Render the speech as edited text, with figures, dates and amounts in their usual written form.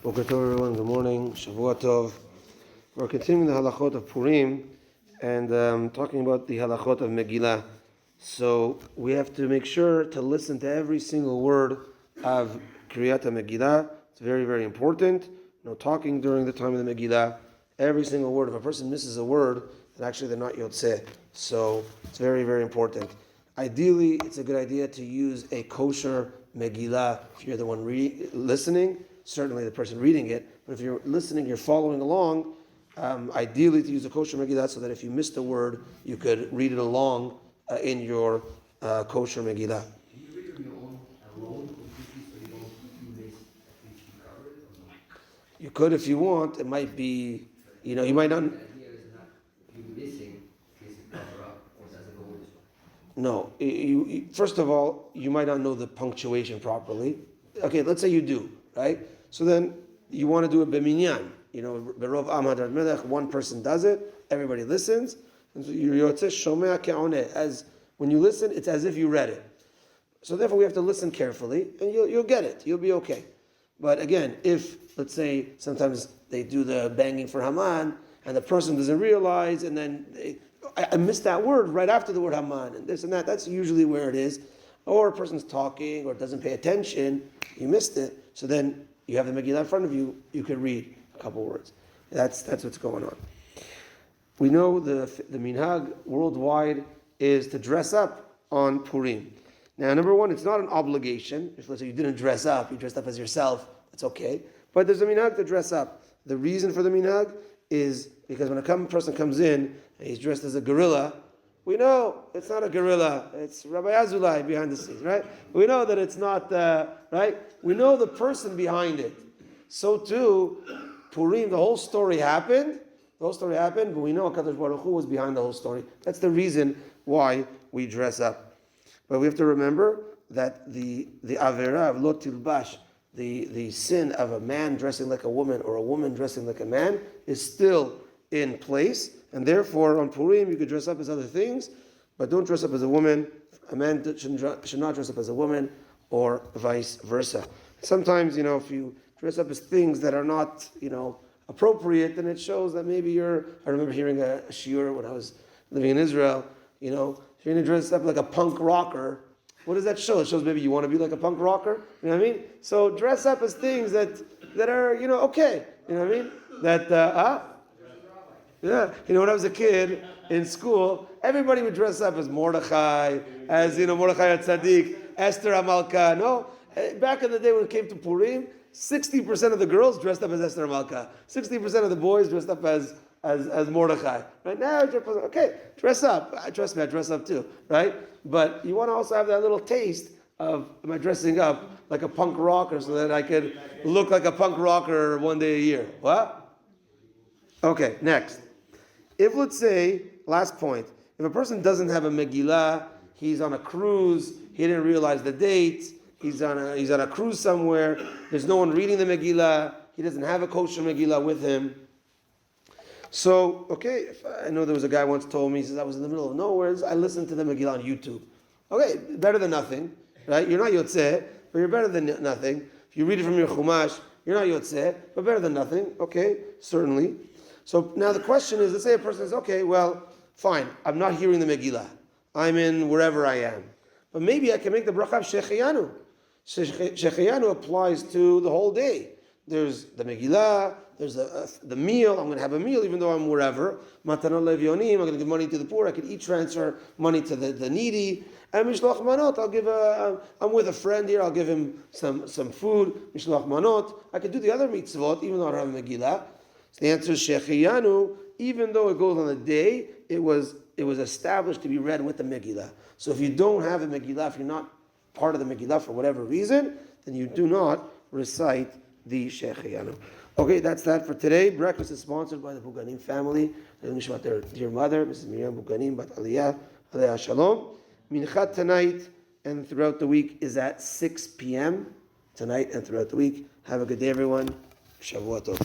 Boker Tov, everyone. Good morning. Shavua Tov. We're continuing the halachot of Purim and talking about the halachot of Megila. So we have to make sure to listen to every single word of Kriyat Megillah. It's very, very important. No talking during the time of the Megillah. Every single word. If a person misses a word, then actually they're not Yotzeh. So it's very, very important. Ideally, it's a good idea to use a kosher Megillah if you're the one listening. Certainly the person reading it, but if you're listening, you're following along, ideally to use a kosher Megillah so that if you missed a word, you could read it along in your kosher Megillah. Can you read on your own alone completely so you don't miss at least you cover it or not? You could if you want. It might be, you might not. The idea is not if you're missing, in case you cover up, or does it go with this one? No. First of all, you might not know the punctuation properly. Okay, let's say you do, right? So then you want to do a b'minyan. Berov am hadar melech, one person does it, everybody listens. And so you're shomea ke'oneh. As when you listen, it's as if you read it. So therefore we have to listen carefully, and you'll get it. You'll be okay. But again, if, let's say, sometimes they do the banging for Haman, and the person doesn't realize, and then I missed that word right after the word Haman, and this and that, that's usually where it is. Or a person's talking, or doesn't pay attention, you missed it, so then you have the Megillah in front of you, you can read a couple words. That's what's going on. We know the minhag worldwide is to dress up on Purim. Now, number one, it's not an obligation. If let's say you didn't dress up, you dressed up as yourself, that's okay. But there's a minhag to dress up. The reason for the minhag is because when a person comes in and he's dressed as a gorilla, we know it's not a gorilla. It's Rabbi Azulai behind the scenes, right? We know that it's not, right? We know the person behind it. So too, Purim, the whole story happened, but we know HaKadosh Baruch Hu was behind the whole story. That's the reason why we dress up. But we have to remember that the Avera of Lo Tilbash, the sin of a man dressing like a woman or a woman dressing like a man is still in place, and therefore on Purim you could dress up as other things, but don't dress up as a woman. A man should not dress up as a woman, or vice versa. Sometimes, if you dress up as things that are not, appropriate, then it shows that maybe I remember hearing a shiur when I was living in Israel, if you're going to dress up like a punk rocker, what does that show? It shows maybe you want to be like a punk rocker, you know what I mean? So dress up as things that are, okay, you know what I mean? Yeah, when I was a kid in school, everybody would dress up as Mordechai, as Mordechai Tzaddik, Esther Amalka. No, back in the day when it came to Purim, 60% of the girls dressed up as Esther Amalka, 60% of the boys dressed up as Mordechai. Right now, dress up. Trust me, I dress up too, right? But you want to also have that little taste of, am I dressing up like a punk rocker so that I could look like a punk rocker one day a year? What? Okay, next. If, let's say, last point, if a person doesn't have a Megillah, he's on a cruise, he didn't realize the date, he's on a cruise somewhere, there's no one reading the Megillah, he doesn't have a kosher Megillah with him. So, I know there was a guy once told me, he says, I was in the middle of nowhere, I listened to the Megillah on YouTube. Okay, better than nothing, right? You're not Yotzeh, but you're better than nothing. If you read it from your Chumash, you're not Yotzeh, but better than nothing. Okay, certainly. So now the question is, let's say a person says, okay, well, fine, I'm not hearing the Megillah. I'm in wherever I am. But maybe I can make the bracha of Shehecheyanu. Shehecheyanu applies to the whole day. There's the Megillah, there's the meal, I'm going to have a meal even though I'm wherever. Matanot levionim, I'm going to give money to the poor, I could transfer money to the needy. And Mishloach Manot, I'm with a friend here, I'll give him some food, Mishloach Manot. I could do the other mitzvot even though I don't have a Megillah. So the answer is Shehecheyanu, even though it goes on the day, it was established to be read with the Megillah. So if you don't have a Megillah, if you're not part of the Megillah for whatever reason, then you do not recite the Shehecheyanu. Okay, that's that for today. Breakfast is sponsored by the Buganim family. Their dear mother, Mrs. Miriam Buganim, Bat Aliyah, Aliyah Shalom. Minchat tonight and throughout the week is at 6 p.m. tonight and throughout the week. Have a good day, everyone. Shavua Tov.